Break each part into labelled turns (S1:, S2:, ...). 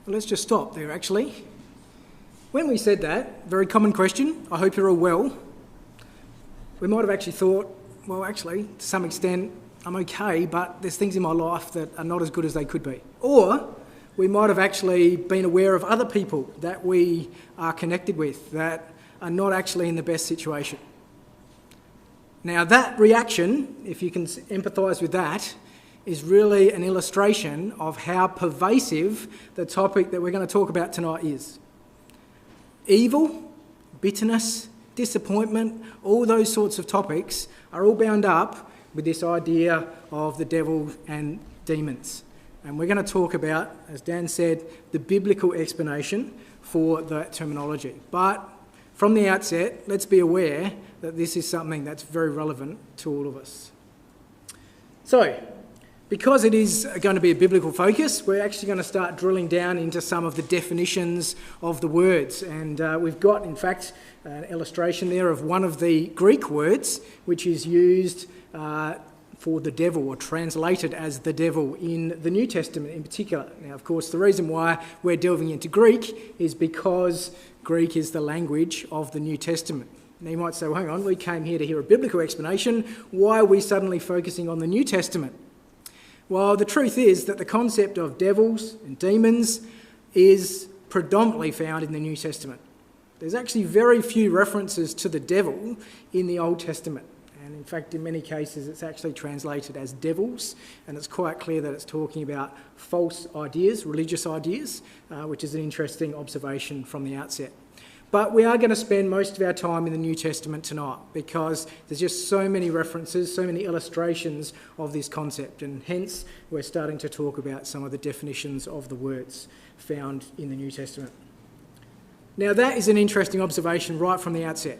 S1: Well, let's just stop there, actually. When we said that, very common question, I hope you're all well, we might have actually thought, well, actually, to some extent, I'm okay, but there's things in my life that are not as good as they could be. Or we might have actually been aware of other people that we are connected with that are not actually in the best situation. Now, that reaction, if you can empathise with that, is really an illustration of how pervasive the topic that we're going to talk about tonight is. Evil, bitterness, disappointment, all those sorts of topics are all bound up with this idea of the devil and demons. And we're going to talk about, as Dan said, the biblical explanation for that terminology. But from the outset, let's be aware that this is something that's very relevant to all of us. So, because it is going to be a biblical focus, we're actually going to start drilling down into some of the definitions of the words. And we've got, in fact, an illustration there of one of the Greek words, which is used for the devil, or translated as the devil in the New Testament in particular. Now, of course, the reason why we're delving into Greek is because Greek is the language of the New Testament. Now, you might say, well, hang on, we came here to hear a biblical explanation. Why are we suddenly focusing on the New Testament? Well, the truth is that the concept of devils and demons is predominantly found in the New Testament. There's actually very few references to the devil in the Old Testament. And in fact, in many cases, it's actually translated as devils. And it's quite clear that it's talking about false ideas, religious ideas, which is an interesting observation from the outset. But we are going to spend most of our time in the New Testament tonight because there's just so many references, so many illustrations of this concept, and hence we're starting to talk about some of the definitions of the words found in the New Testament. Now, that is an interesting observation right from the outset.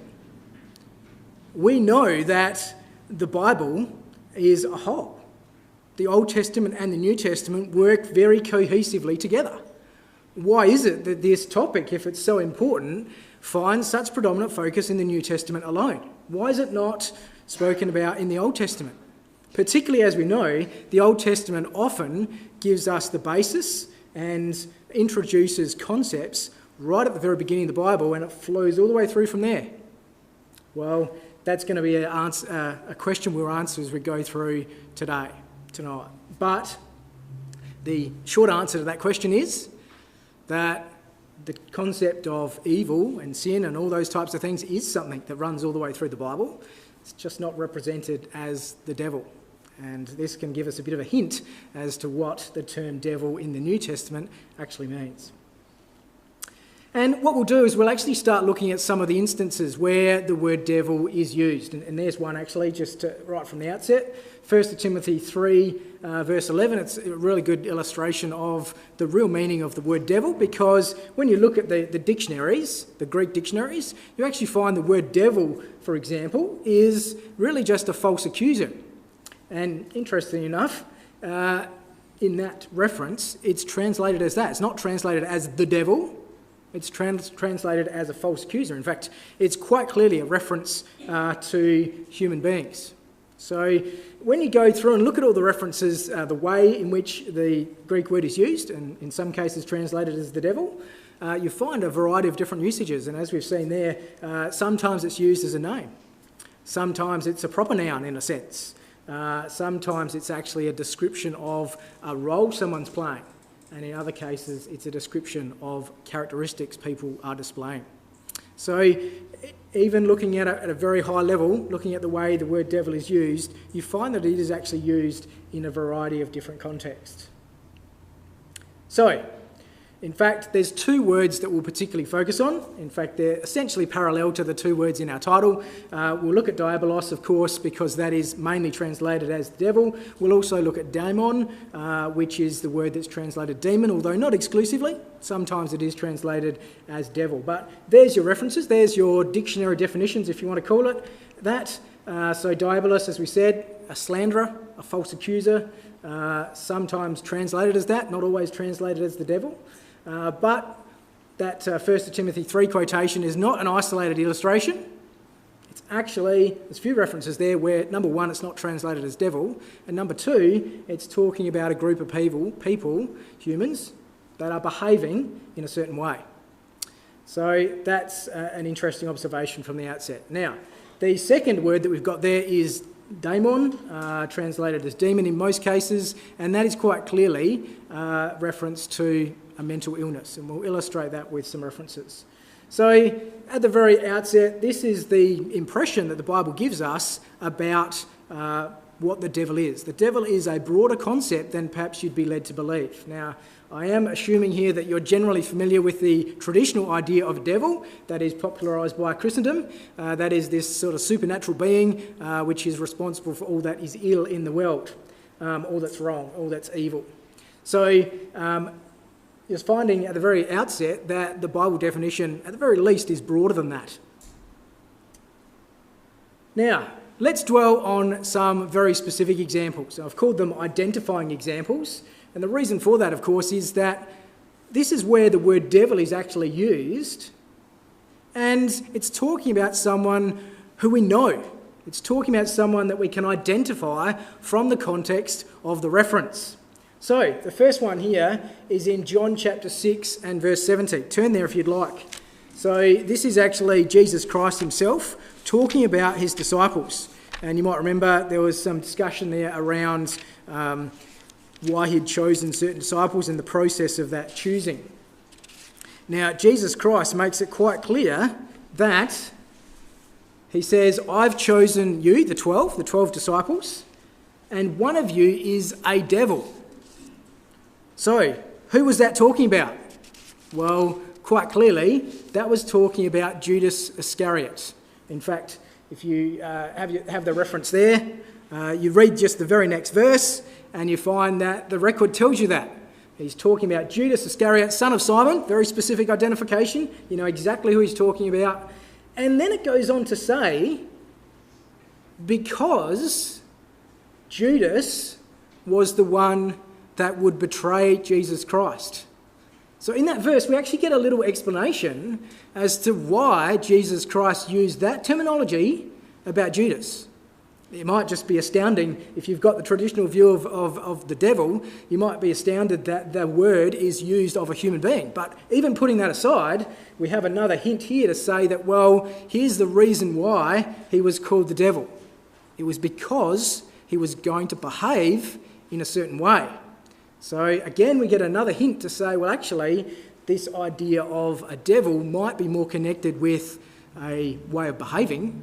S1: We know that the Bible is a whole. The Old Testament and the New Testament work very cohesively together. Why is it that this topic, if it's so important, finds such predominant focus in the New Testament alone? Why is it not spoken about in the Old Testament? Particularly as we know, the Old Testament often gives us the basis and introduces concepts right at the very beginning of the Bible, and it flows all the way through from there. Well, that's going to be a question we'll answer as we go through tonight. But the short answer to that question is that the concept of evil and sin and all those types of things is something that runs all the way through the Bible. It's just not represented as the devil. And this can give us a bit of a hint as to what the term devil in the New Testament actually means. And what we'll do is we'll actually start looking at some of the instances where the word devil is used. And there's one actually just right from the outset. 1 Timothy 3 verse 11, it's a really good illustration of the real meaning of the word devil, because when you look at the dictionaries, the Greek dictionaries, you actually find the word devil, for example, is really just a false accuser. And interestingly enough, in that reference, it's translated as that. It's not translated as the devil. It's translated as a false accuser. In fact, it's quite clearly a reference to human beings. So when you go through and look at all the references, the way in which the Greek word is used, and in some cases translated as the devil, you find a variety of different usages. And as we've seen there, sometimes it's used as a name. Sometimes it's a proper noun in a sense. Sometimes it's actually a description of a role someone's playing. And in other cases, it's a description of characteristics people are displaying. So even looking at it at a very high level, looking at the way the word devil is used, you find that it is actually used in a variety of different contexts. So, in fact, there's two words that we'll particularly focus on. In fact, they're essentially parallel to the two words in our title. We'll look at Diabolos, of course, because that is mainly translated as the devil. We'll also look at Daimon, which is the word that's translated demon, although not exclusively. Sometimes it is translated as devil. But there's your references. There's your dictionary definitions, if you want to call it that. So Diabolos, as we said, a slanderer, a false accuser, sometimes translated as that, not always translated as the devil. But that 1 Timothy 3 quotation is not an isolated illustration. It's actually, there's a few references there where, number one, it's not translated as devil, and number two, it's talking about a group of people, humans, that are behaving in a certain way. So that's an interesting observation from the outset. Now, the second word that we've got there is Daimon, translated as demon in most cases, and that is quite clearly reference to a mental illness, and we'll illustrate that with some references. So at the very outset, this is the impression that the Bible gives us about what the devil is. The devil is a broader concept than perhaps you'd be led to believe. Now, I am assuming here that you're generally familiar with the traditional idea of a devil that is popularised by Christendom. That is this sort of supernatural being which is responsible for all that is ill in the world, all that's wrong, all that's evil. So you're finding at the very outset that the Bible definition, at the very least, is broader than that. Now, let's dwell on some very specific examples. I've called them identifying examples. And the reason for that, of course, is that this is where the word devil is actually used, and it's talking about someone who we know. It's talking about someone that we can identify from the context of the reference. So, the first one here is in John chapter 6 and verse 70. Turn there if you'd like. So, this is actually Jesus Christ himself talking about his disciples. And you might remember there was some discussion there around why he'd chosen certain disciples and the process of that choosing. Now, Jesus Christ makes it quite clear that he says, I've chosen you, the 12 disciples, and one of you is a devil. So, who was that talking about? Well, quite clearly, that was talking about Judas Iscariot. In fact, if you have the reference there, you read just the very next verse, and you find that the record tells you that. He's talking about Judas Iscariot, son of Simon, very specific identification. You know exactly who he's talking about. And then it goes on to say, because Judas was the one that would betray Jesus Christ. So in that verse, we actually get a little explanation as to why Jesus Christ used that terminology about Judas. It might just be astounding if you've got the traditional view of the devil, you might be astounded that the word is used of a human being. But even putting that aside, we have another hint here to say that, well, here's the reason why he was called the devil. It was because he was going to behave in a certain way. So again, we get another hint to say, well, actually, this idea of a devil might be more connected with a way of behaving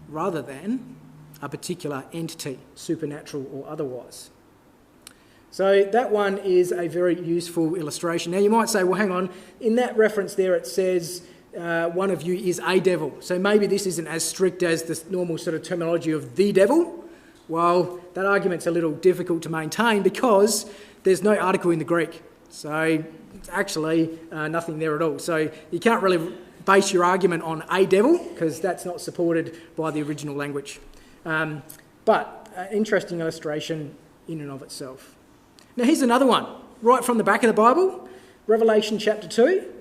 S1: rather than a particular entity, supernatural or otherwise. So that one is a very useful illustration. Now you might say, well, hang on, in that reference there it says one of you is a devil. So maybe this isn't as strict as the normal sort of terminology of the devil. Well, that argument's a little difficult to maintain because there's no article in the Greek. So it's actually nothing there at all. So you can't really base your argument on a devil because that's not supported by the original language. But an interesting illustration in and of itself. Now here's another one, right from the back of the Bible, Revelation chapter 2.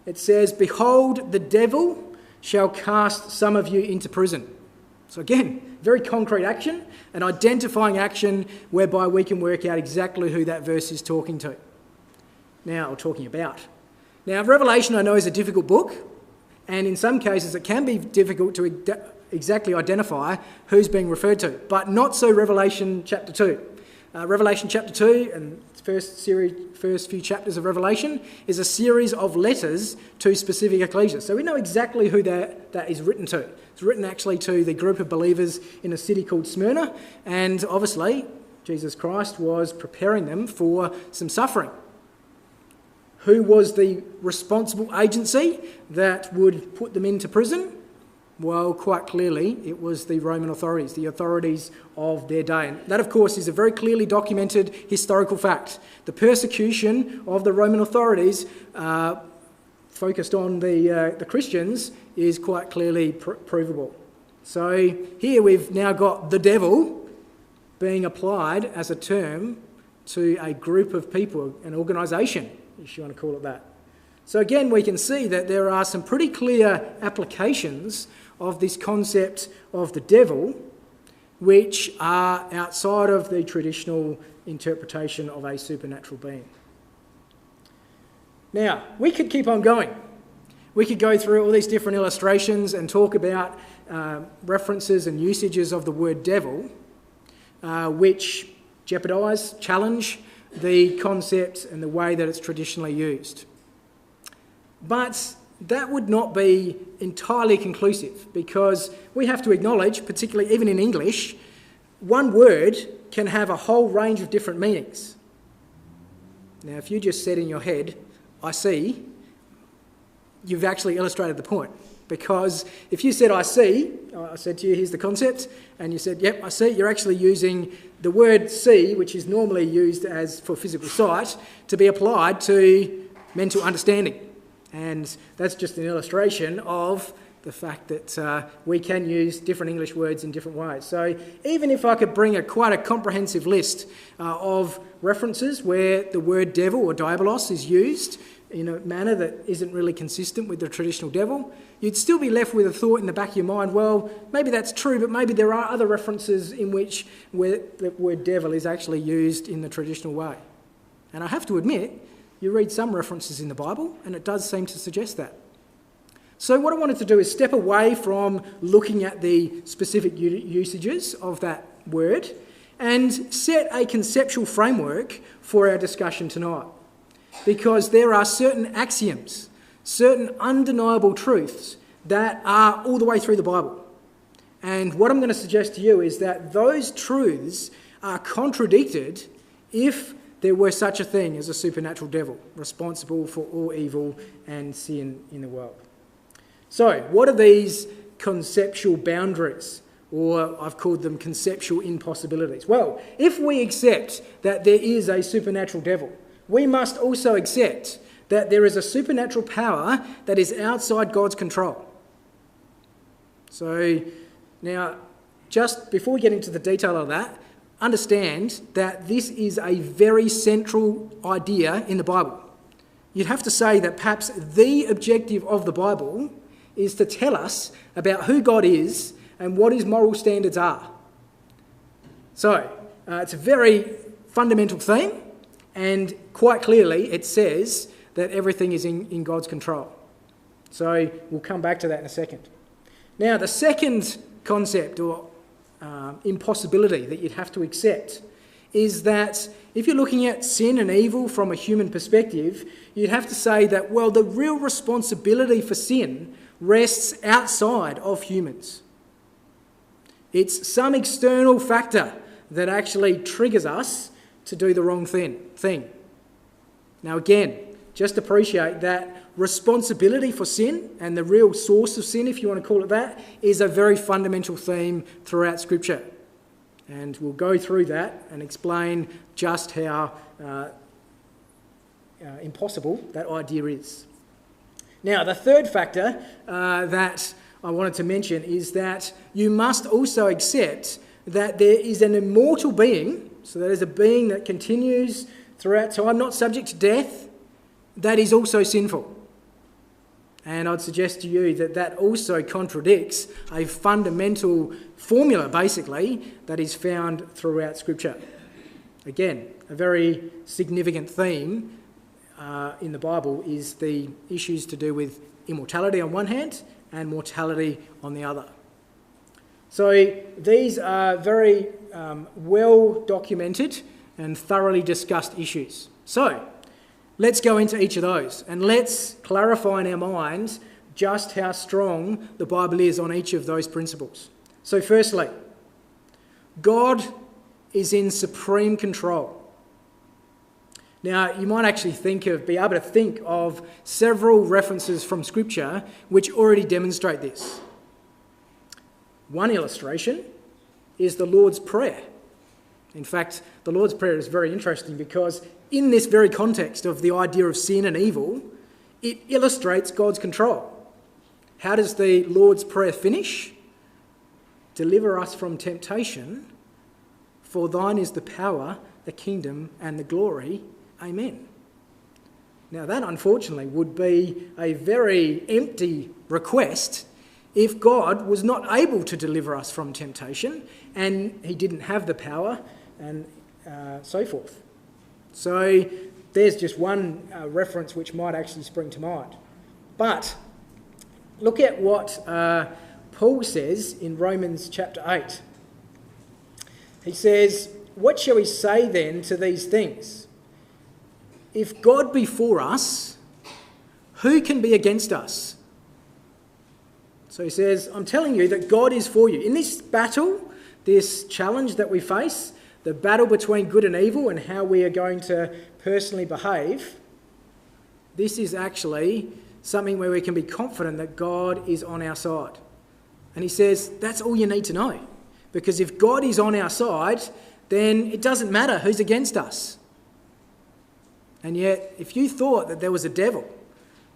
S1: It says, behold, the devil shall cast some of you into prison. So again, very concrete action, an identifying action whereby we can work out exactly who that verse is talking to. Now, or talking about. Now, Revelation I know is a difficult book, and in some cases it can be difficult to exactly identify who's being referred to, but not so Revelation chapter 2. Revelation chapter 2 and first few chapters of Revelation is a series of letters to specific ecclesias. So we know exactly who that is written to. It's written actually to the group of believers in a city called Smyrna, and obviously Jesus Christ was preparing them for some suffering. Who was the responsible agency that would put them into prison? Well, quite clearly, it was the Roman authorities, the authorities of their day. And that, of course, is a very clearly documented historical fact. The persecution of the Roman authorities focused on the Christians is quite clearly provable. So here we've now got the devil being applied as a term to a group of people, an organisation, if you want to call it that. So again, we can see that there are some pretty clear applications of this concept of the devil, which are outside of the traditional interpretation of a supernatural being. Now, we could keep on going. We could go through all these different illustrations and talk about references and usages of the word devil, which jeopardise, challenge the concept and the way that it's traditionally used. But that would not be entirely conclusive, because we have to acknowledge, particularly even in English, one word can have a whole range of different meanings. Now, if you just said in your head, "I see," you've actually illustrated the point. Because if you said, "I see," I said to you, "Here's the concept," and you said, "Yep, I see," you're actually using the word "see," which is normally used as for physical sight, to be applied to mental understanding. And that's just an illustration of the fact that we can use different English words in different ways. So even if I could bring quite a comprehensive list of references where the word devil or diabolos is used in a manner that isn't really consistent with the traditional devil, you'd still be left with a thought in the back of your mind, well, maybe that's true, but maybe there are other references in which where the word devil is actually used in the traditional way. And I have to admit, you read some references in the Bible, and it does seem to suggest that. So what I wanted to do is step away from looking at the specific usages of that word and set a conceptual framework for our discussion tonight. Because there are certain axioms, certain undeniable truths that are all the way through the Bible. And what I'm going to suggest to you is that those truths are contradicted if there were such a thing as a supernatural devil responsible for all evil and sin in the world. So, what are these conceptual boundaries? Or I've called them conceptual impossibilities. Well, if we accept that there is a supernatural devil, we must also accept that there is a supernatural power that is outside God's control. So, now, just before we get into the detail of that, understand that this is a very central idea in the Bible. You'd have to say that perhaps the objective of the Bible is to tell us about who God is and what his moral standards are. So, it's a very fundamental theme, and quite clearly it says that everything is in God's control. So, we'll come back to that in a second. Now, the second concept or impossibility that you'd have to accept is that if you're looking at sin and evil from a human perspective, you'd have to say that, well, the real responsibility for sin rests outside of humans. It's some external factor that actually triggers us to do the wrong thing. Now again, just appreciate that responsibility for sin and the real source of sin, if you want to call it that, is a very fundamental theme throughout Scripture. And we'll go through that and explain just how impossible that idea is. Now, the third factor that I wanted to mention is that you must also accept that there is an immortal being, so that is a being that continues throughout time, not subject to death, that is also sinful. And I'd suggest to you that that also contradicts a fundamental formula, basically, that is found throughout Scripture. Again, a very significant theme in the Bible is the issues to do with immortality on one hand and mortality on the other. So these are very well documented and thoroughly discussed issues. So let's go into each of those and let's clarify in our minds just how strong the Bible is on each of those principles. So firstly, God is in supreme control. Now, you might actually be able to think of several references from Scripture which already demonstrate this. One illustration is the Lord's Prayer. In fact, the Lord's Prayer is very interesting because in this very context of the idea of sin and evil, it illustrates God's control. How does the Lord's Prayer finish? Deliver us from temptation, for thine is the power, the kingdom, and the glory. Amen. Now that, unfortunately, would be a very empty request if God was not able to deliver us from temptation and he didn't have the power and so forth. So there's just one reference which might actually spring to mind. But look at what Paul says in Romans chapter 8. He says, "What shall we say then to these things? If God be for us, who can be against us?" So he says, I'm telling you that God is for you. In this battle, this challenge that we face, the battle between good and evil and how we are going to personally behave, this is actually something where we can be confident that God is on our side. And he says, that's all you need to know. Because if God is on our side, then it doesn't matter who's against us. And yet, if you thought that there was a devil,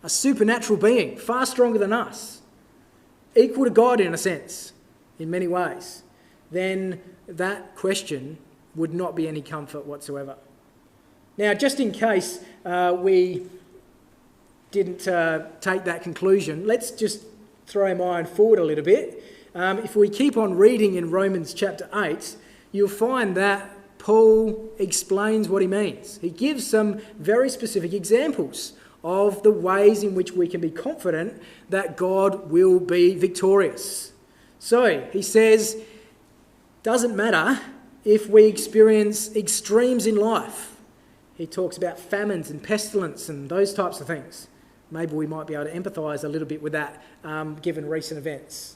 S1: a supernatural being, far stronger than us, equal to God in a sense, in many ways, then that question would not be any comfort whatsoever. Now, just in case we didn't take that conclusion, let's just throw our mind forward a little bit. If we keep on reading in Romans chapter 8, you'll find that Paul explains what he means. He gives some very specific examples of the ways in which we can be confident that God will be victorious. So, he says, doesn't matter if we experience extremes in life. He talks about famines and pestilence and those types of things. Maybe we might be able to empathise a little bit with that, given recent events.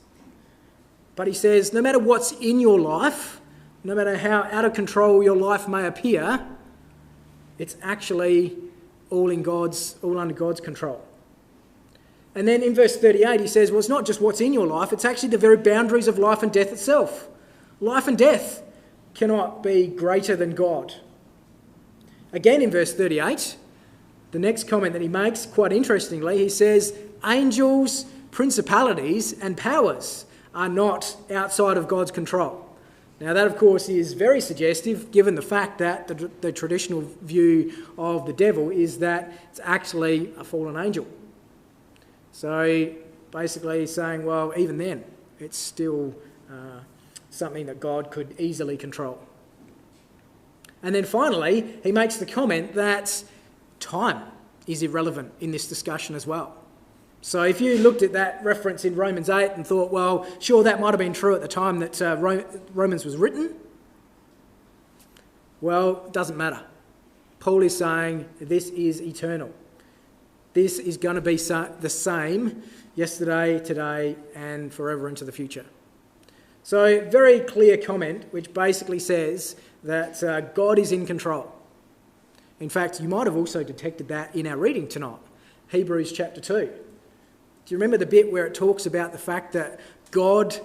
S1: But he says, no matter what's in your life, no matter how out of control your life may appear, it's actually all under God's control. And then in verse 38 he says, well, it's not just what's in your life, it's actually the very boundaries of life and death itself. Life and death cannot be greater than God. Again in verse 38, the next comment that he makes, quite interestingly, he says, angels, principalities and powers are not outside of God's control. Now that, of course, is very suggestive given the fact that the traditional view of the devil is that it's actually a fallen angel. So basically he's saying, well, even then, it's still something that God could easily control. And then finally, he makes the comment that time is irrelevant in this discussion as well. So if you looked at that reference in Romans 8 and thought, well, sure, that might have been true at the time that Romans was written, well, it doesn't matter. Paul is saying this is eternal. This is going to be the same yesterday, today, and forever into the future. So very clear comment, which basically says that God is in control. In fact, you might have also detected that in our reading tonight, Hebrews chapter 2. Do you remember the bit where it talks about the fact that God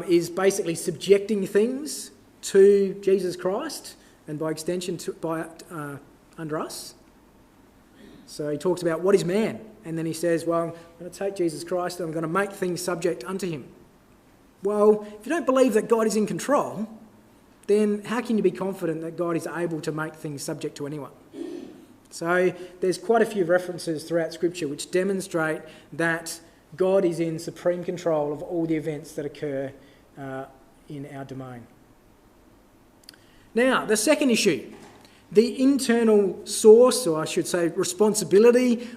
S1: is basically subjecting things to Jesus Christ and by extension under us? So he talks about what is man, and then he says, well, I'm going to take Jesus Christ and I'm going to make things subject unto him. Well, if you don't believe that God is in control, then how can you be confident that God is able to make things subject to anyone? So there's quite a few references throughout Scripture which demonstrate that God is in supreme control of all the events that occur in our domain. Now, the second issue, the internal source, or I should say responsibility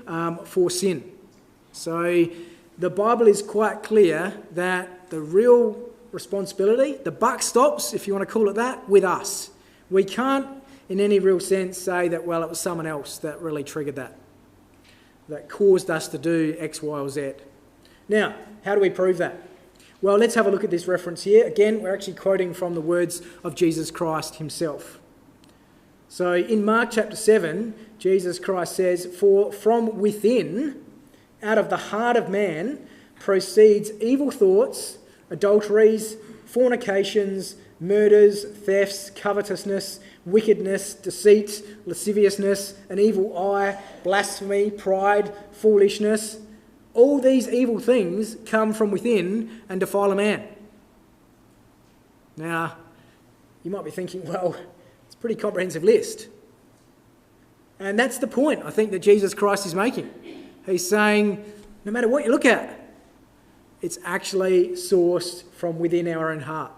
S1: for sin. So the Bible is quite clear that the real responsibility, the buck stops, if you want to call it that, with us. We can't in any real sense say that, well, it was someone else that really triggered that caused us to do X, Y or Z. Now, how do we prove that? Well, let's have a look at this reference here. Again, we're actually quoting from the words of Jesus Christ himself. So in Mark chapter 7, Jesus Christ says, for from within, out of the heart of man, proceeds evil thoughts, adulteries, fornications, murders, thefts, covetousness, wickedness, deceit, lasciviousness, an evil eye, blasphemy, pride, foolishness. All these evil things come from within and defile a man. Now, you might be thinking, well, it's a pretty comprehensive list. And that's the point, I think, that Jesus Christ is making. He's saying, no matter what you look at, it's actually sourced from within our own heart.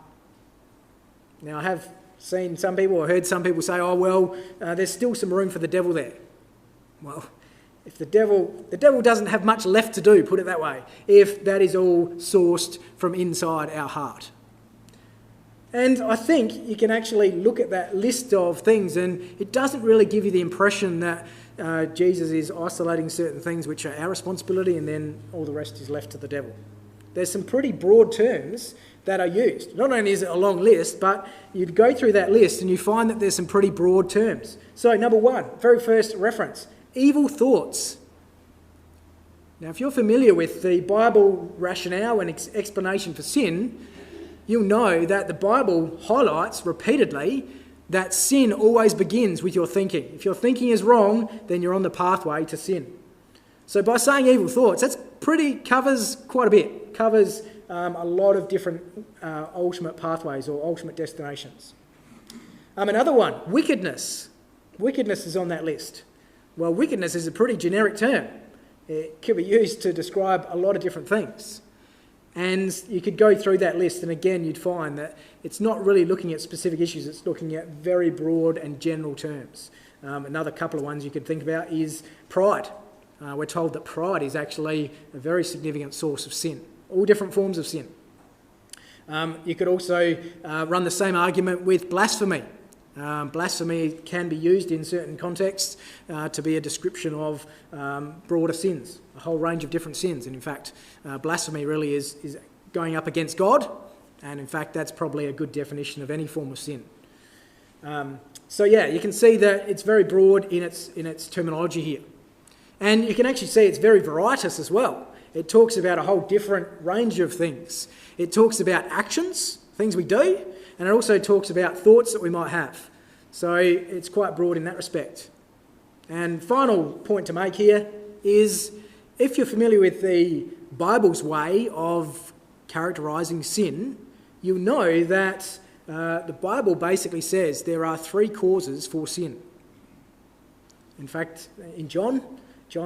S1: Now, I have seen some people or heard some people say, oh, well, there's still some room for the devil there. Well, if the devil doesn't have much left to do, put it that way, if that is all sourced from inside our heart. And I think you can actually look at that list of things, and it doesn't really give you the impression that Jesus is isolating certain things which are our responsibility and then all the rest is left to the devil. There's some pretty broad terms that are used. Not only is it a long list, but you'd go through that list and you find that there's some pretty broad terms. So number one, very first reference, evil thoughts. Now, if you're familiar with the Bible rationale and explanation for sin, you'll know that the Bible highlights repeatedly that sin always begins with your thinking. If your thinking is wrong, then you're on the pathway to sin. So by saying evil thoughts, covers quite a bit, covers a lot of different ultimate pathways or ultimate destinations. Another one, wickedness. Wickedness is on that list. Well, wickedness is a pretty generic term. It can be used to describe a lot of different things. And you could go through that list, and again, you'd find that it's not really looking at specific issues, it's looking at very broad and general terms. Another couple of ones you could think about is pride. We're told that pride is actually a very significant source of sin, all different forms of sin. You could also run the same argument with blasphemy. Blasphemy can be used in certain contexts to be a description of broader sins, a whole range of different sins. And in fact, blasphemy really is going up against God, and in fact that's probably a good definition of any form of sin. So yeah, you can see that it's very broad in its terminology here. And you can actually see it's very varietous as well. It talks about a whole different range of things. It talks about actions, things we do, and it also talks about thoughts that we might have. So it's quite broad in that respect. And final point to make here is, if you're familiar with the Bible's way of characterising sin, you'll know that the Bible basically says there are three causes for sin. In fact, in John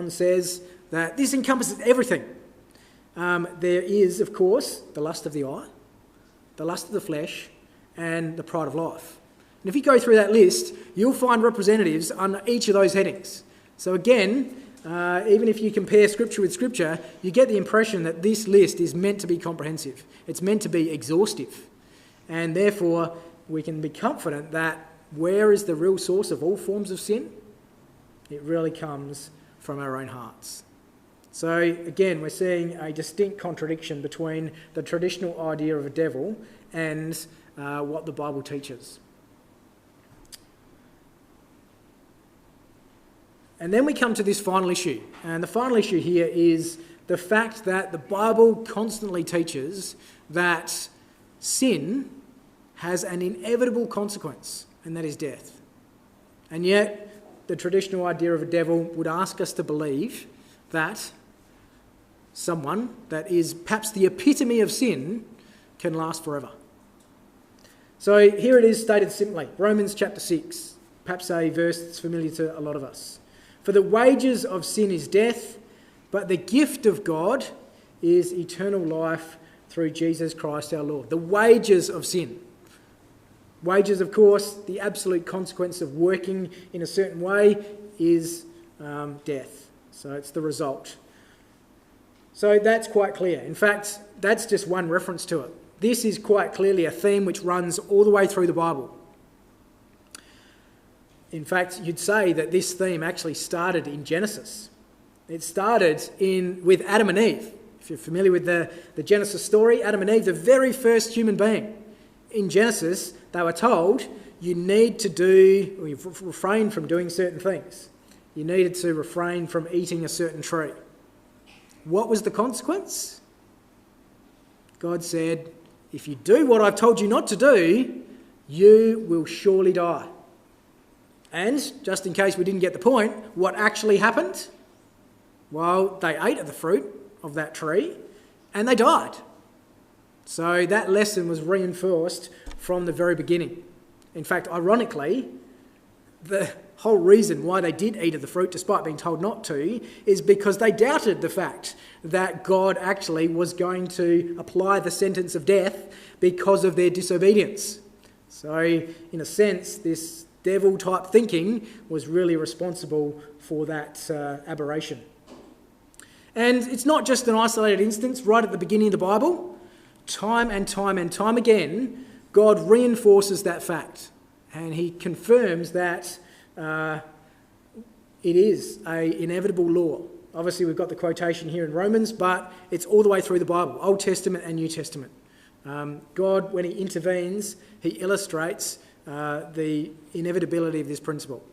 S1: says that this encompasses everything. There is, of course, the lust of the eye, the lust of the flesh, and the pride of life. And if you go through that list, you'll find representatives on each of those headings. So again, even if you compare Scripture with Scripture, you get the impression that this list is meant to be comprehensive. It's meant to be exhaustive. And therefore, we can be confident that where is the real source of all forms of sin? It really comes from our own hearts. So again, we're seeing a distinct contradiction between the traditional idea of a devil and what the Bible teaches. And then we come to this final issue. And the final issue here is the fact that the Bible constantly teaches that sin has an inevitable consequence, and that is death. And yet, the traditional idea of a devil would ask us to believe that someone that is perhaps the epitome of sin can last forever. So here it is stated simply, Romans chapter 6, perhaps a verse that's familiar to a lot of us. For the wages of sin is death, but the gift of God is eternal life through Jesus Christ our Lord. The wages of sin. Wages, of course, the absolute consequence of working in a certain way is death. So it's the result. So that's quite clear. In fact, that's just one reference to it. This is quite clearly a theme which runs all the way through the Bible. In fact, you'd say that this theme actually started in Genesis. It started with Adam and Eve. If you're familiar with the Genesis story, Adam and Eve, the very first human being. In Genesis, they were told, you need to refrain from doing certain things. You needed to refrain from eating a certain tree. What was the consequence? God said, if you do what I've told you not to do, you will surely die. And, just in case we didn't get the point, what actually happened? Well, they ate of the fruit of that tree and they died. So that lesson was reinforced from the very beginning. In fact, ironically, the whole reason why they did eat of the fruit, despite being told not to, is because they doubted the fact that God actually was going to apply the sentence of death because of their disobedience. So, in a sense, this devil-type thinking was really responsible for that aberration. And it's not just an isolated instance. Right at the beginning of the Bible, time and time again, God reinforces that fact. And he confirms that it is an inevitable law. Obviously, we've got the quotation here in Romans, but it's all the way through the Bible, Old Testament and New Testament. God, when he intervenes, he illustrates the inevitability of this principle.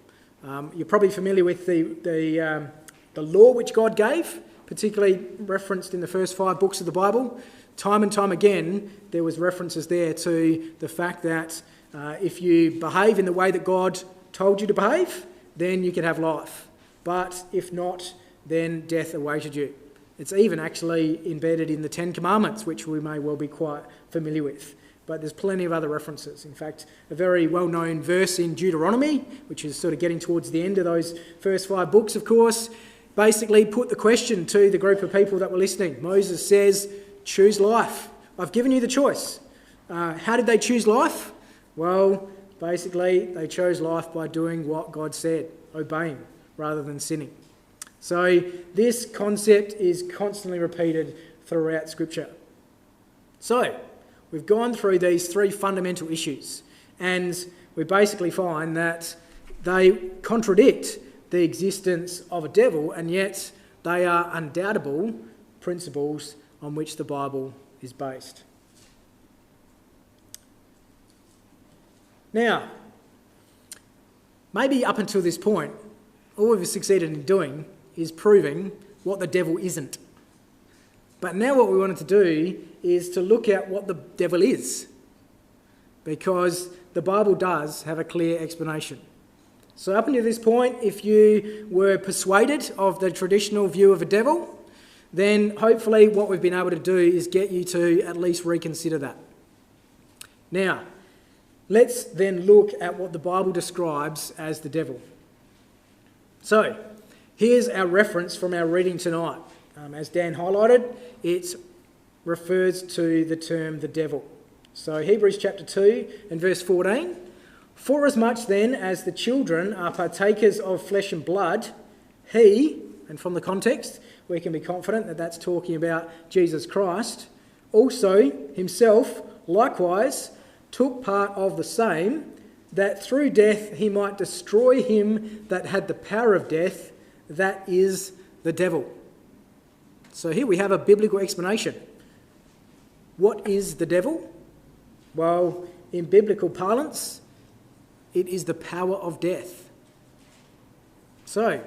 S1: You're probably familiar with the law which God gave, particularly referenced in the first 5 books of the Bible. Time and time again, there was references there to the fact that if you behave in the way that God told you to behave, then you could have life. But if not, then death awaited you. It's even actually embedded in the 10 Commandments, which we may well be quite familiar with. But there's plenty of other references. In fact, a very well-known verse in Deuteronomy, which is sort of getting towards the end of those first 5 books, of course, basically put the question to the group of people that were listening. Moses says, choose life. I've given you the choice. How did they choose life? Well, basically, they chose life by doing what God said, obeying rather than sinning. So this concept is constantly repeated throughout Scripture. So we've gone through these 3 fundamental issues, and we basically find that they contradict the existence of a devil, and yet they are undoubtable principles on which the Bible is based. Now, maybe up until this point, all we've succeeded in doing is proving what the devil isn't. But now what we wanted to do is to look at what the devil is, because the Bible does have a clear explanation. So up until this point, if you were persuaded of the traditional view of a devil, then hopefully what we've been able to do is get you to at least reconsider that. Now, let's then look at what the Bible describes as the devil. So, here's our reference from our reading tonight. As Dan highlighted, it refers to the term the devil. So Hebrews chapter 2 and verse 14. Forasmuch then as the children are partakers of flesh and blood, he, and from the context, we can be confident that that's talking about Jesus Christ, also himself likewise took part of the same, that through death he might destroy him that had the power of death, that is the devil. So here we have a biblical explanation. What is the devil? Well, in biblical parlance, it is the power of death. So,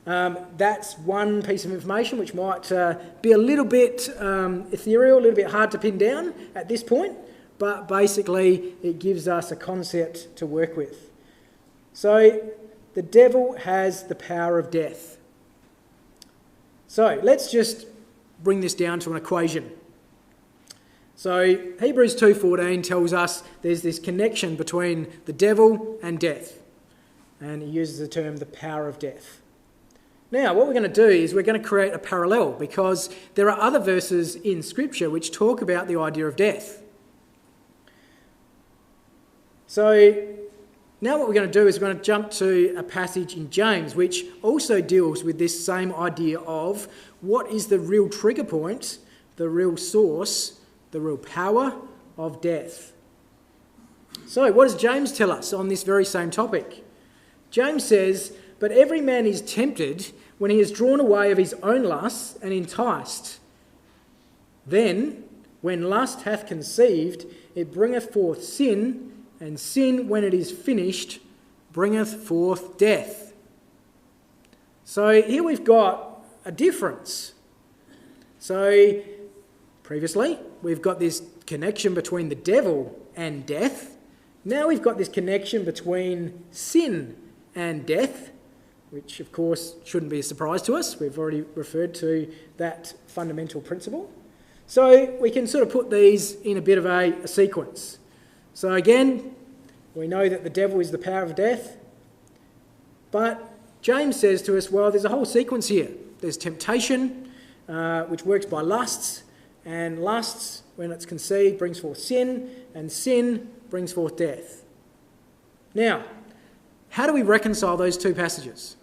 S1: that's one piece of information which might be a little bit ethereal, a little bit hard to pin down at this point, but basically it gives us a concept to work with. So, the devil has the power of death. So, let's just bring this down to an equation. So, Hebrews 2:14 tells us there's this connection between the devil and death. And he uses the term the power of death. Now, what we're going to do is we're going to create a parallel, because there are other verses in Scripture which talk about the idea of death. So, now what we're going to do is we're going to jump to a passage in James which also deals with this same idea of what is the real trigger point, the real source, the real power of death. So, what does James tell us on this very same topic? James says, "But every man is tempted when he is drawn away of his own lusts and enticed. Then, when lust hath conceived, it bringeth forth sin, and sin, when it is finished, bringeth forth death." So here we've got a difference. So previously, we've got this connection between the devil and death. Now we've got this connection between sin and death, which of course shouldn't be a surprise to us. We've already referred to that fundamental principle. So we can sort of put these in a bit of a sequence. So again, we know that the devil is the power of death, but James says to us, well, there's a whole sequence here. There's temptation, which works by lusts, and lusts, when it's conceived, brings forth sin, and sin brings forth death. Now, how do we reconcile those two passages?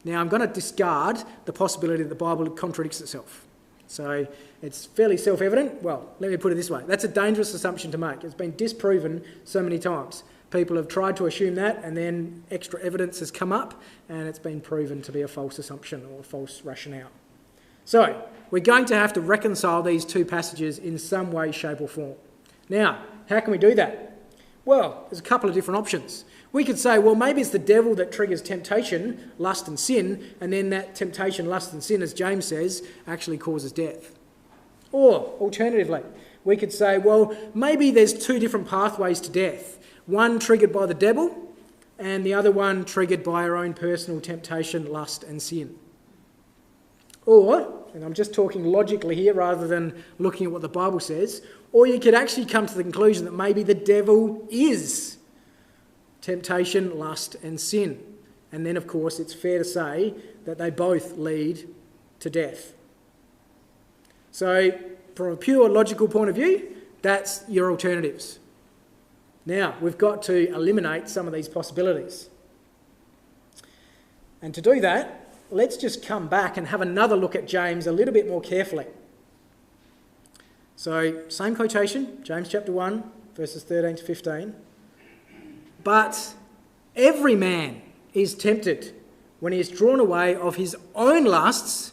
S1: Now, I'm going to discard the possibility that the Bible contradicts itself. So it's fairly self-evident. Well, let me put it this way. That's a dangerous assumption to make. It's been disproven so many times. People have tried to assume that, and then extra evidence has come up, and it's been proven to be a false assumption or a false rationale. So we're going to have to reconcile these two passages in some way, shape or form. Now, how can we do that? Well, there's a couple of different options. We could say, well, maybe it's the devil that triggers temptation, lust and sin, and then that temptation, lust and sin, as James says, actually causes death. Or, alternatively, we could say, well, maybe there's two different pathways to death. One triggered by the devil, and the other one triggered by our own personal temptation, lust and sin. Or, and I'm just talking logically here rather than looking at what the Bible says, or you could actually come to the conclusion that maybe the devil is temptation, lust and sin. And then, of course, it's fair to say that they both lead to death. So, from a pure logical point of view, that's your alternatives. Now, we've got to eliminate some of these possibilities. And to do that, let's just come back and have another look at James a little bit more carefully. So, same quotation, James chapter 1, verses 13 to 15. But every man is tempted when he is drawn away of his own lusts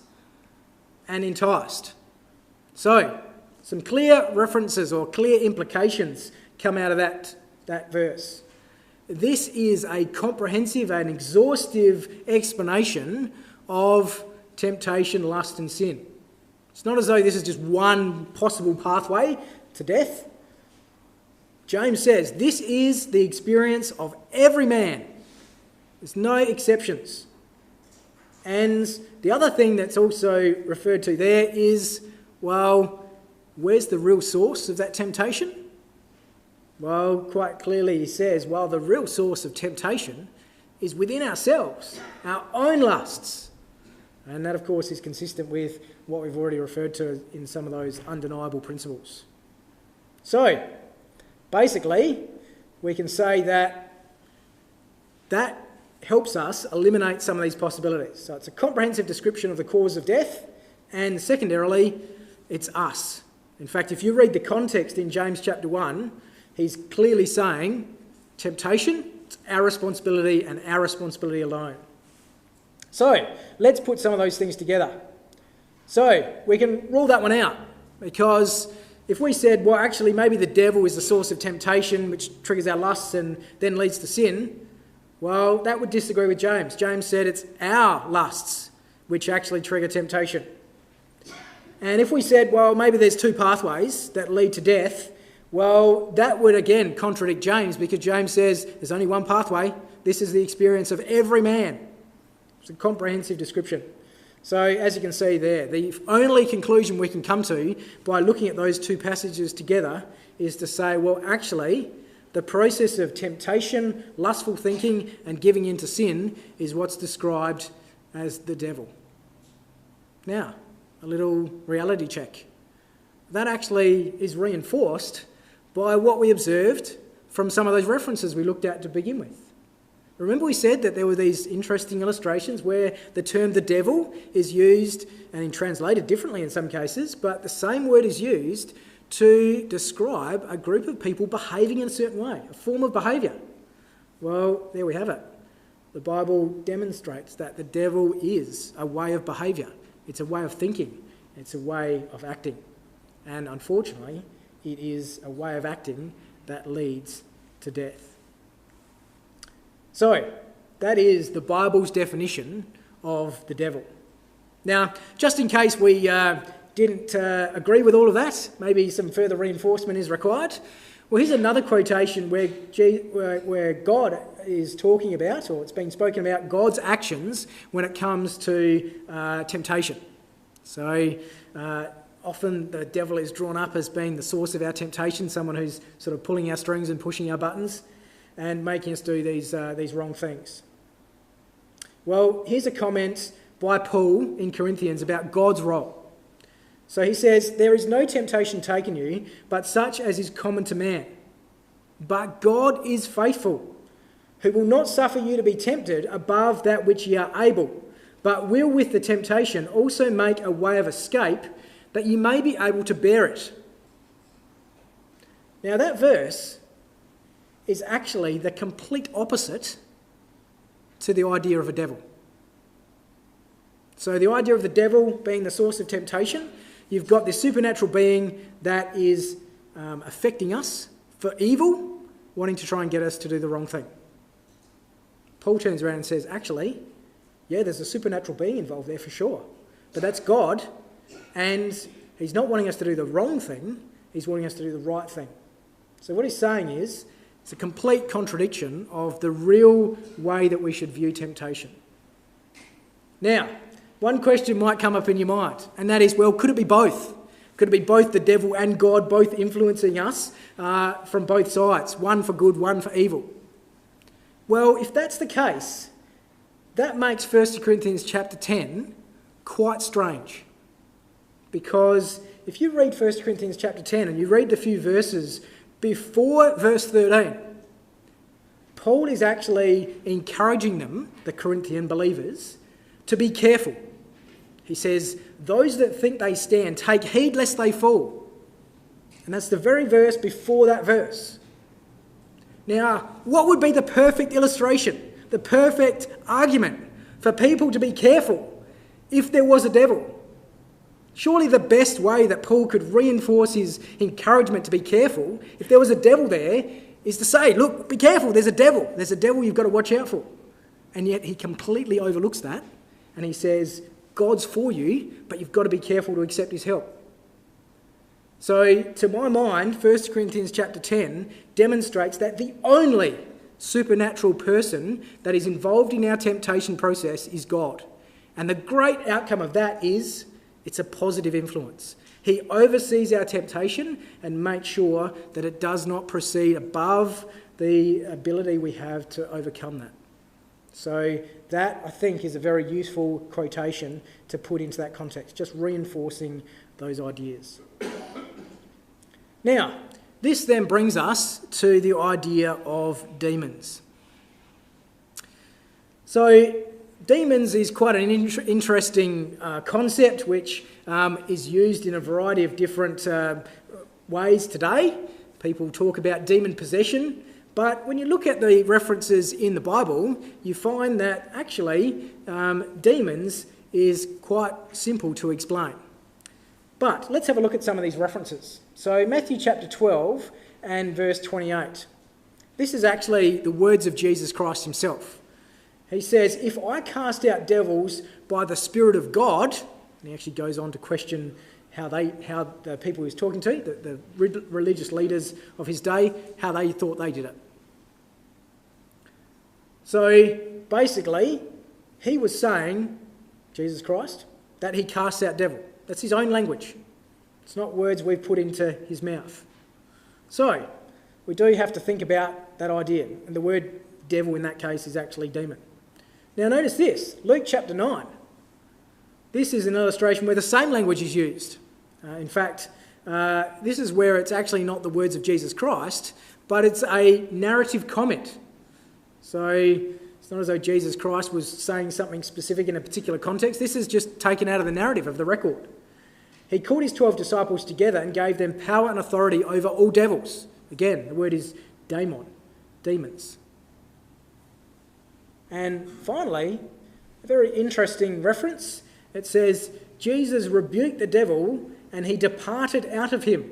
S1: and enticed. So, some clear references or clear implications come out of that verse. This is a comprehensive and exhaustive explanation of temptation, lust and sin. It's not as though this is just one possible pathway to death. James says this is the experience of every man. There's no exceptions. And the other thing that's also referred to there is, well, where's the real source of that temptation? Well, quite clearly he says, well, the real source of temptation is within ourselves, our own lusts. And that, of course, is consistent with what we've already referred to in some of those undeniable principles. So, basically, we can say that helps us eliminate some of these possibilities. So it's a comprehensive description of the cause of death, and secondarily, it's us. In fact, if you read the context in James chapter 1, he's clearly saying temptation, it's our responsibility and our responsibility alone. So, let's put some of those things together. So, we can rule that one out, because if we said, well, actually, maybe the devil is the source of temptation, which triggers our lusts and then leads to sin, well, that would disagree with James. James said it's our lusts which actually trigger temptation. And if we said, well, maybe there's two pathways that lead to death, well, that would again contradict James, because James says there's only one pathway. This is the experience of every man. It's a comprehensive description. So, as you can see there, the only conclusion we can come to by looking at those two passages together is to say, well, actually, the process of temptation, lustful thinking, and giving in to sin is what's described as the devil. Now, a little reality check. That actually is reinforced by what we observed from some of those references we looked at to begin with. Remember we said that there were these interesting illustrations where the term the devil is used and translated differently in some cases, but the same word is used to describe a group of people behaving in a certain way, a form of behaviour. Well, there we have it. The Bible demonstrates that the devil is a way of behaviour. It's a way of thinking. It's a way of acting. And unfortunately, it is a way of acting that leads to death. So, that is the Bible's definition of the devil. Now, just in case we didn't agree with all of that, maybe some further reinforcement is required. Well, here's another quotation where God is talking about, or it's been spoken about, God's actions when it comes to temptation. So, often the devil is drawn up as being the source of our temptation, someone who's sort of pulling our strings and pushing our buttons and making us do these wrong things. Well, here's a comment by Paul in Corinthians about God's role. So he says, "There is no temptation taken you, but such as is common to man. But God is faithful, who will not suffer you to be tempted above that which ye are able, but will with the temptation also make a way of escape, that ye may be able to bear it. Now that verse is actually the complete opposite to the idea of a devil. So the idea of the devil being the source of temptation, you've got this supernatural being that is affecting us for evil, wanting to try and get us to do the wrong thing. Paul turns around and says, actually, yeah, there's a supernatural being involved there for sure, but that's God, and he's not wanting us to do the wrong thing, he's wanting us to do the right thing. So what he's saying is, it's a complete contradiction of the real way that we should view temptation. Now, one question might come up in your mind, and that is, well, could it be both? Could it be both the devil and God both influencing us from both sides, one for good, one for evil? Well, if that's the case, that makes 1 Corinthians chapter 10 quite strange. Because if you read 1 Corinthians chapter 10 and you read the few verses before verse 13, Paul is actually encouraging them, the Corinthian believers, to be careful. He says, those that think they stand, take heed lest they fall. And that's the very verse before that verse. Now, what would be the perfect illustration, the perfect argument for people to be careful if there was a devil? Surely the best way that Paul could reinforce his encouragement to be careful, if there was a devil there, is to say, look, be careful, there's a devil. There's a devil you've got to watch out for. And yet he completely overlooks that, and he says, God's for you, but you've got to be careful to accept his help. So, to my mind, 1 Corinthians chapter 10 demonstrates that the only supernatural person that is involved in our temptation process is God. And the great outcome of that is it's a positive influence. He oversees our temptation and makes sure that it does not proceed above the ability we have to overcome that. So that, I think, is a very useful quotation to put into that context, just reinforcing those ideas. Now, this then brings us to the idea of demons. So, demons is quite an interesting concept which is used in a variety of different ways today. People talk about demon possession, but when you look at the references in the Bible, you find that actually demons is quite simple to explain. But let's have a look at some of these references. So Matthew chapter 12 and verse 28. This is actually the words of Jesus Christ himself. He says, if I cast out devils by the Spirit of God, and he actually goes on to question how the people he was talking to, the religious leaders of his day, how they thought they did it. So basically, he was saying, Jesus Christ, that he casts out devil. That's his own language. It's not words we've put into his mouth. So, we do have to think about that idea. And the word devil in that case is actually demon. Now notice this, Luke chapter 9. This is an illustration where the same language is used. In fact, this is where it's actually not the words of Jesus Christ, but it's a narrative comment. So it's not as though Jesus Christ was saying something specific in a particular context. This is just taken out of the narrative of the record. He called his 12 disciples together and gave them power and authority over all devils. Again, the word is Daimon, demons. And finally, a very interesting reference. It says, Jesus rebuked the devil and he departed out of him,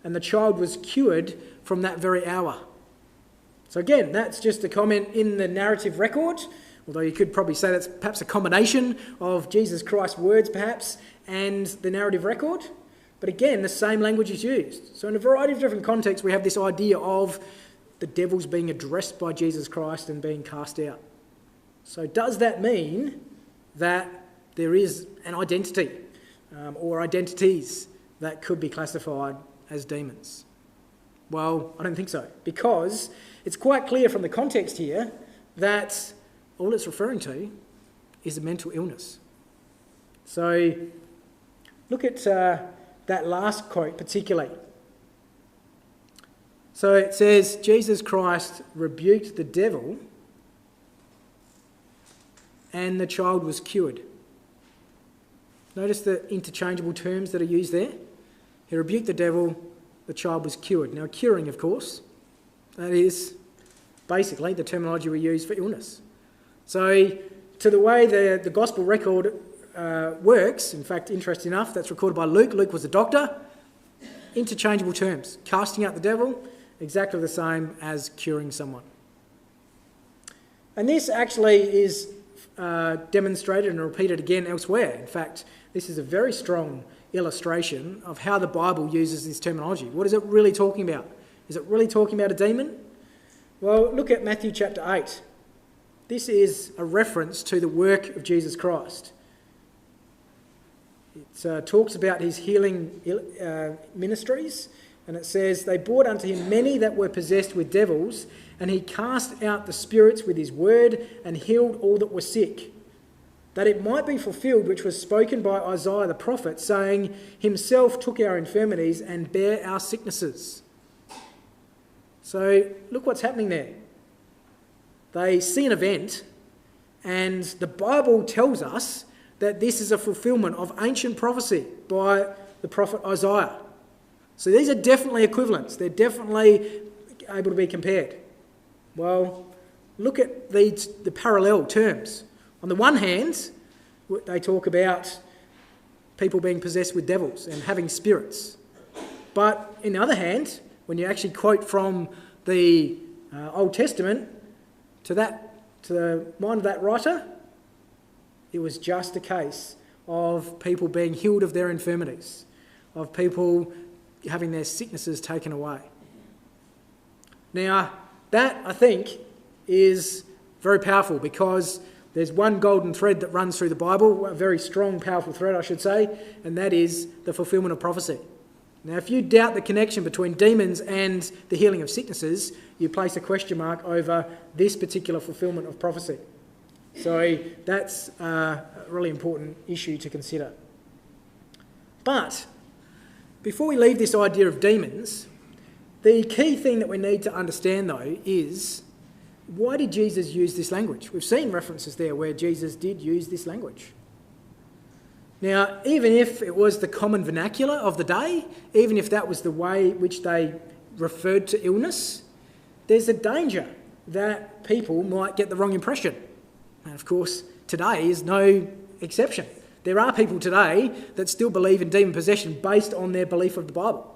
S1: and the child was cured from that very hour. So again, that's just a comment in the narrative record, although you could probably say that's perhaps a combination of Jesus Christ's words perhaps and the narrative record. But again, the same language is used. So in a variety of different contexts, we have this idea of the devils being addressed by Jesus Christ and being cast out. So does that mean that there is an identity or identities that could be classified as demons? Well, I don't think so, because it's quite clear from the context here that all it's referring to is a mental illness. So look at that last quote particularly. So it says, Jesus Christ rebuked the devil and the child was cured. Notice the interchangeable terms that are used there. He rebuked the devil, the child was cured. Now, curing, of course, that is basically the terminology we use for illness. So, to the way the gospel record works, in fact, interesting enough, that's recorded by Luke. Luke was a doctor. Interchangeable terms. Casting out the devil, exactly the same as curing someone. And this actually is demonstrated and repeated again elsewhere. In fact, this is a very strong illustration of how the Bible uses this terminology. What is it really talking about? Is it really talking about a demon? Well, look at Matthew chapter 8. This is a reference to the work of Jesus Christ. It talks about his healing ministries, and it says, "They brought unto him many that were possessed with devils, and he cast out the spirits with his word and healed all that were sick, that it might be fulfilled which was spoken by Isaiah the prophet, saying, Himself took our infirmities and bare our sicknesses." So look what's happening there. They see an event, and the Bible tells us that this is a fulfilment of ancient prophecy by the prophet Isaiah. So these are definitely equivalents. They're definitely able to be compared. Well, look at the parallel terms. On the one hand, they talk about people being possessed with devils and having spirits. But on the other hand, when you actually quote from the Old Testament to the mind of that writer, it was just a case of people being healed of their infirmities, of people having their sicknesses taken away. Now, that, I think, is very powerful, because there's one golden thread that runs through the Bible, a very strong, powerful thread, I should say, and that is the fulfilment of prophecy. Now, if you doubt the connection between demons and the healing of sicknesses, you place a question mark over this particular fulfilment of prophecy. So that's a really important issue to consider. But before we leave this idea of demons, the key thing that we need to understand, though, is why did Jesus use this language? We've seen references there where Jesus did use this language. Now, even if it was the common vernacular of the day, even if that was the way which they referred to illness, there's a danger that people might get the wrong impression. And of course, today is no exception. There are people today that still believe in demon possession based on their belief of the Bible.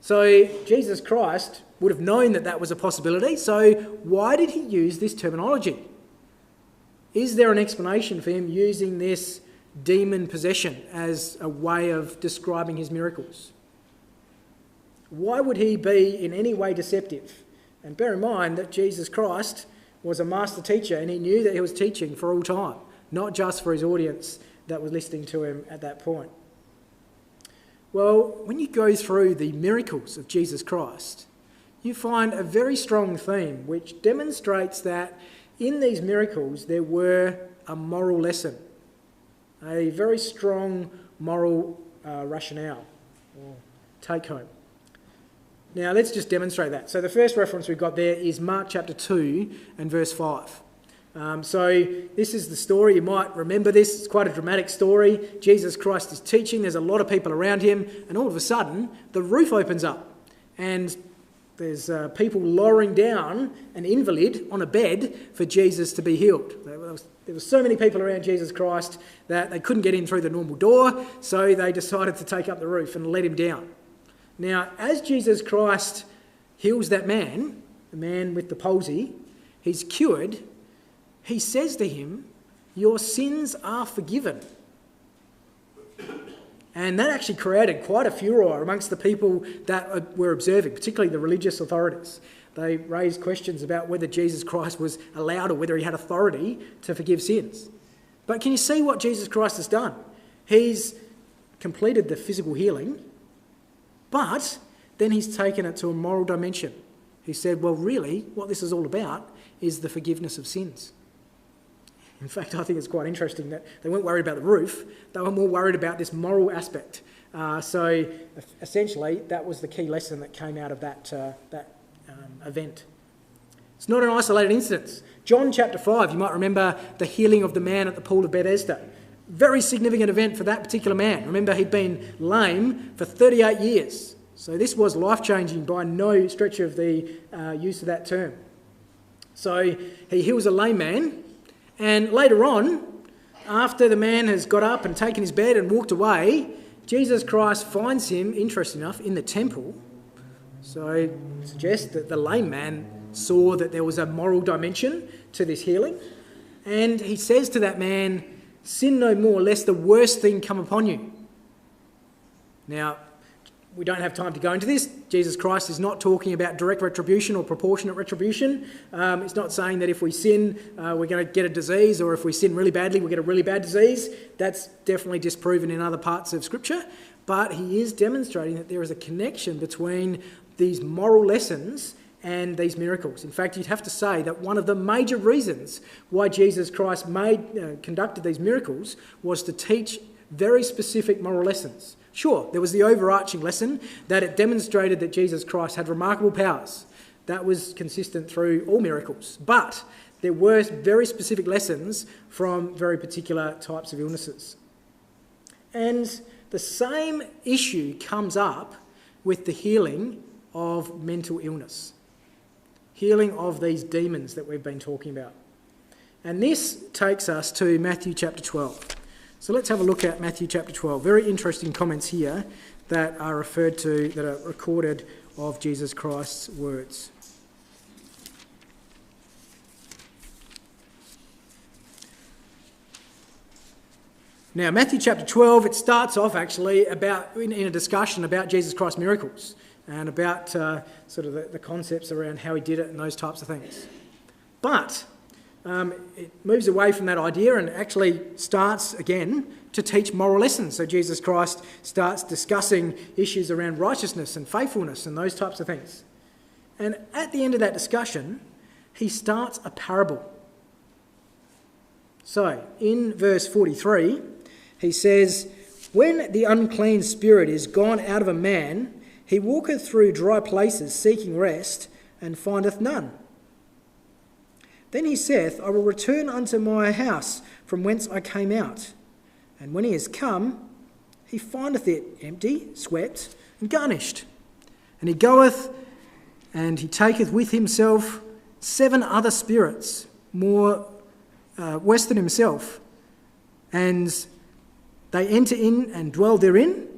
S1: So Jesus Christ would have known that that was a possibility, so why did he use this terminology? Is there an explanation for him using this demon possession as a way of describing his miracles? Why would he be in any way deceptive? And bear in mind that Jesus Christ was a master teacher, and he knew that he was teaching for all time, not just for his audience that was listening to him at that point. Well, when you go through the miracles of Jesus Christ, you find a very strong theme which demonstrates that in these miracles there were a moral lesson, a very strong moral rationale or take home. Now let's just demonstrate that. So the first reference we've got there is Mark chapter 2 and verse 5. So this is the story. You might remember this. It's quite a dramatic story. Jesus Christ is teaching. There's a lot of people around him. And all of a sudden, the roof opens up. And there's people lowering down an invalid on a bed for Jesus to be healed. There were so many people around Jesus Christ that they couldn't get in through the normal door. So they decided to take up the roof and let him down. Now, as Jesus Christ heals that man, the man with the palsy, he's cured. He says to him, "Your sins are forgiven." And that actually created quite a furor amongst the people that were observing, particularly the religious authorities. They raised questions about whether Jesus Christ was allowed or whether he had authority to forgive sins. But can you see what Jesus Christ has done? He's completed the physical healing, but then he's taken it to a moral dimension. He said, well, really, what this is all about is the forgiveness of sins. In fact, I think it's quite interesting that they weren't worried about the roof. They were more worried about this moral aspect. So essentially, that was the key lesson that came out of that event. It's not an isolated instance. John chapter 5, you might remember the healing of the man at the pool of Bethesda. Very significant event for that particular man. Remember, he'd been lame for 38 years. So this was life-changing by no stretch of the use of that term. So he heals a lame man, and later on, after the man has got up and taken his bed and walked away, Jesus Christ finds him, interesting enough, in the temple. So it suggests that the lame man saw that there was a moral dimension to this healing. And he says to that man, "Sin no more, lest the worst thing come upon you." Now, we don't have time to go into this. Jesus Christ is not talking about direct retribution or proportionate retribution. It's not saying that if we sin, we're going to get a disease, or if we sin really badly, we'll get a really bad disease. That's definitely disproven in other parts of Scripture. But he is demonstrating that there is a connection between these moral lessons and these miracles. In fact, you'd have to say that one of the major reasons why Jesus Christ conducted these miracles was to teach very specific moral lessons. Sure, there was the overarching lesson that it demonstrated that Jesus Christ had remarkable powers. That was consistent through all miracles. But there were very specific lessons from very particular types of illnesses. And the same issue comes up with the healing of mental illness. Healing of these demons that we've been talking about. And this takes us to Matthew chapter 12. So let's have a look at Matthew chapter 12. Very interesting comments here that are referred to, that are recorded of Jesus Christ's words. Now, Matthew chapter 12, it starts off actually in a discussion about Jesus Christ's miracles and about sort of the concepts around how he did it and those types of things. But it moves away from that idea and actually starts again to teach moral lessons. So Jesus Christ starts discussing issues around righteousness and faithfulness and those types of things. And at the end of that discussion, he starts a parable. So in verse 43, he says, "When the unclean spirit is gone out of a man, he walketh through dry places seeking rest, and findeth none. Then he saith, I will return unto my house from whence I came out. And when he is come, he findeth it empty, swept, and garnished. And he goeth, and he taketh with himself 7 other spirits, more worse than himself. And they enter in and dwell therein,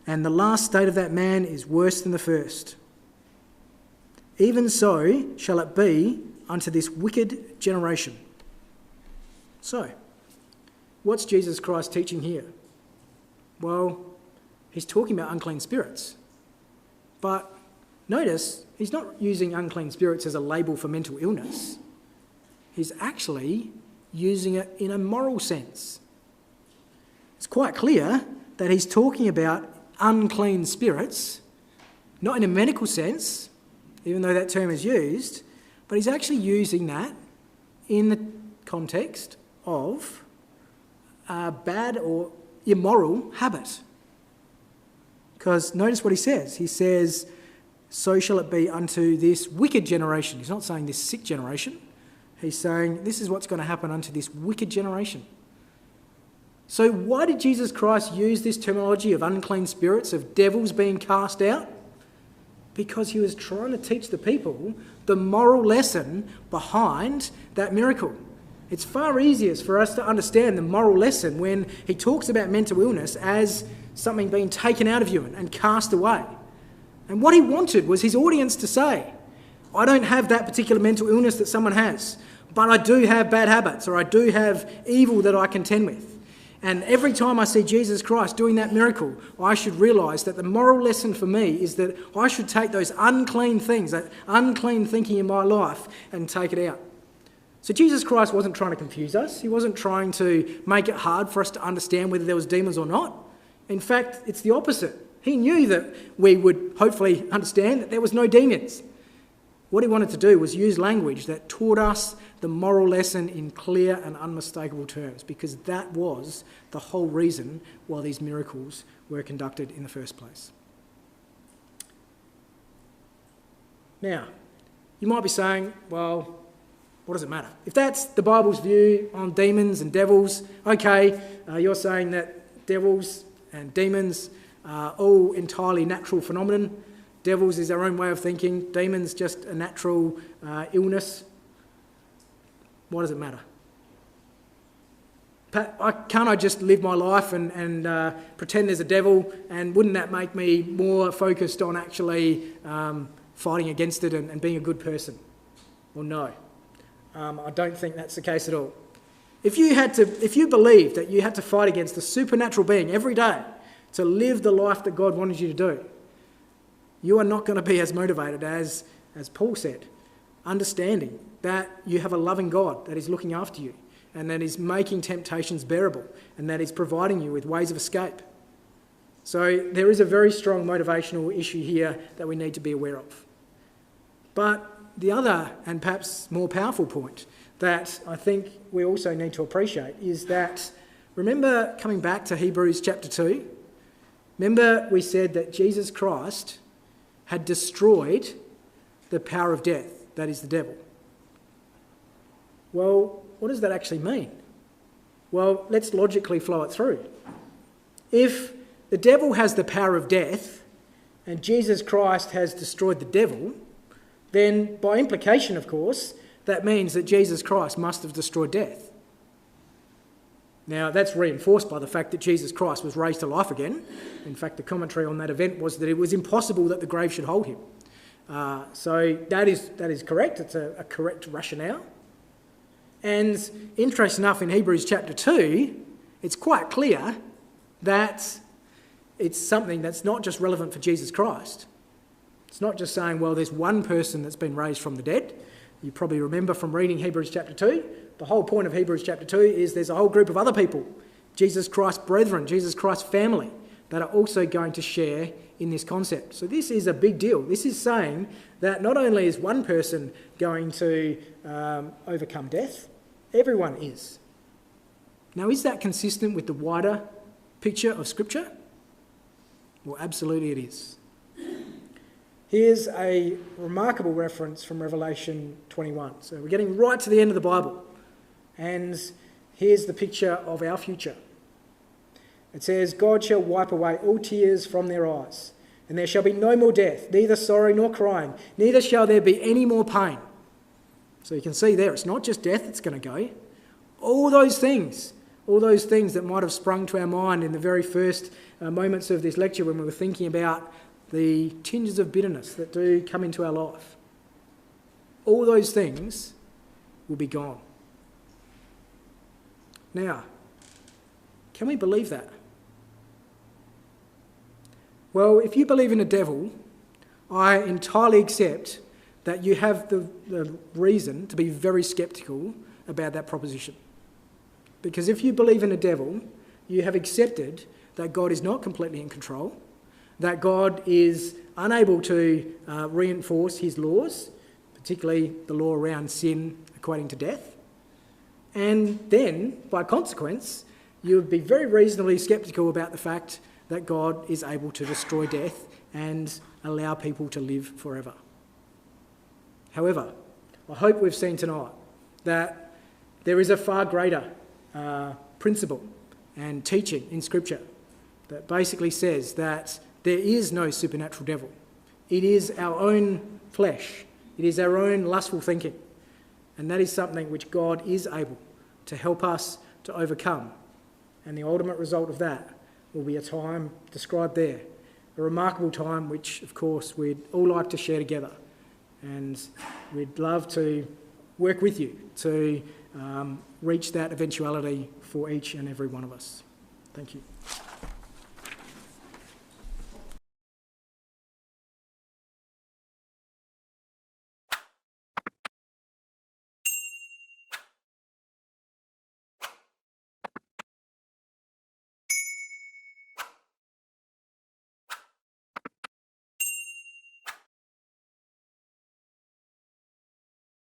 S1: and the last state of that man is worse than the first. Even so shall it be unto this wicked generation." So, what's Jesus Christ teaching here? Well, he's talking about unclean spirits. But notice, he's not using unclean spirits as a label for mental illness. He's actually using it in a moral sense. It's quite clear that he's talking about unclean spirits, not in a medical sense, even though that term is used, but he's actually using that in the context of a bad or immoral habit. Because notice what he says. He says, so shall it be unto this wicked generation. He's not saying this sick generation. He's saying this is what's going to happen unto this wicked generation. So why did Jesus Christ use this terminology of unclean spirits, of devils being cast out? Because he was trying to teach the people the moral lesson behind that miracle. It's far easier for us to understand the moral lesson when he talks about mental illness as something being taken out of you and cast away. And what he wanted was his audience to say, I don't have that particular mental illness that someone has, but I do have bad habits, or I do have evil that I contend with. And every time I see Jesus Christ doing that miracle, I should realise that the moral lesson for me is that I should take those unclean things, that unclean thinking in my life, and take it out. So Jesus Christ wasn't trying to confuse us. He wasn't trying to make it hard for us to understand whether there was demons or not. In fact, it's the opposite. He knew that we would hopefully understand that there was no demons. What he wanted to do was use language that taught us the moral lesson in clear and unmistakable terms, because that was the whole reason why these miracles were conducted in the first place. Now, You might be saying, well, what does it matter? If that's the Bible's view on demons and devils, okay, you're saying that devils and demons are all entirely natural phenomenon. Devils is our own way of thinking. Demons just a natural illness. What does it matter? Can't I just live my life and pretend there's a devil, and wouldn't that make me more focused on actually fighting against it and being a good person? Well, no. I don't think that's the case at all. If you believed that you had to fight against a supernatural being every day to live the life that God wanted you to do, you are not going to be as motivated as Paul said, understanding that you have a loving God that is looking after you and that is making temptations bearable and that is providing you with ways of escape. So there is a very strong motivational issue here that we need to be aware of. But the other and perhaps more powerful point that I think we also need to appreciate is that, remember coming back to Hebrews chapter 2, remember we said that Jesus Christ had destroyed the power of death, that is the devil. Well, what does that actually mean? Well, let's logically flow it through. If the devil has the power of death and Jesus Christ has destroyed the devil, then by implication, of course, that means that Jesus Christ must have destroyed death. Now, that's reinforced by the fact that Jesus Christ was raised to life again. In fact, the commentary on that event was that it was impossible that the grave should hold him. So that is correct. It's a correct rationale. And interesting enough, in Hebrews chapter 2, it's quite clear that it's something that's not just relevant for Jesus Christ. It's not just saying, well, there's one person that's been raised from the dead. You probably remember from reading Hebrews chapter 2, the whole point of Hebrews chapter 2 is there's a whole group of other people, Jesus Christ's brethren, Jesus Christ's family, that are also going to share in this concept. So this is a big deal. This is saying that not only is one person going to overcome death, everyone is. Now, is that consistent with the wider picture of Scripture? Well, absolutely it is. Here's a remarkable reference from Revelation 21. So we're getting right to the end of the Bible. And here's the picture of our future. It says, God shall wipe away all tears from their eyes, and there shall be no more death, neither sorrow nor crying, neither shall there be any more pain. So you can see there, it's not just death that's going to go. All those things that might have sprung to our mind in the very first moments of this lecture when we were thinking about the tinges of bitterness that do come into our life. All those things will be gone. Now, can we believe that? Well, if you believe in a devil, I entirely accept that you have the reason to be very sceptical about that proposition. Because if you believe in a devil, you have accepted that God is not completely in control, that God is unable to reinforce his laws, particularly the law around sin equating to death. And then, by consequence, you would be very reasonably sceptical about the fact that God is able to destroy death and allow people to live forever. However, I hope we've seen tonight that there is a far greater principle and teaching in Scripture that basically says that there is no supernatural devil. It is our own flesh. It is our own lustful thinking. And that is something which God is able to help us to overcome. And the ultimate result of that will be a time described there, a remarkable time which, of course, we'd all like to share together. And we'd love to work with you to reach that eventuality for each and every one of us. Thank you.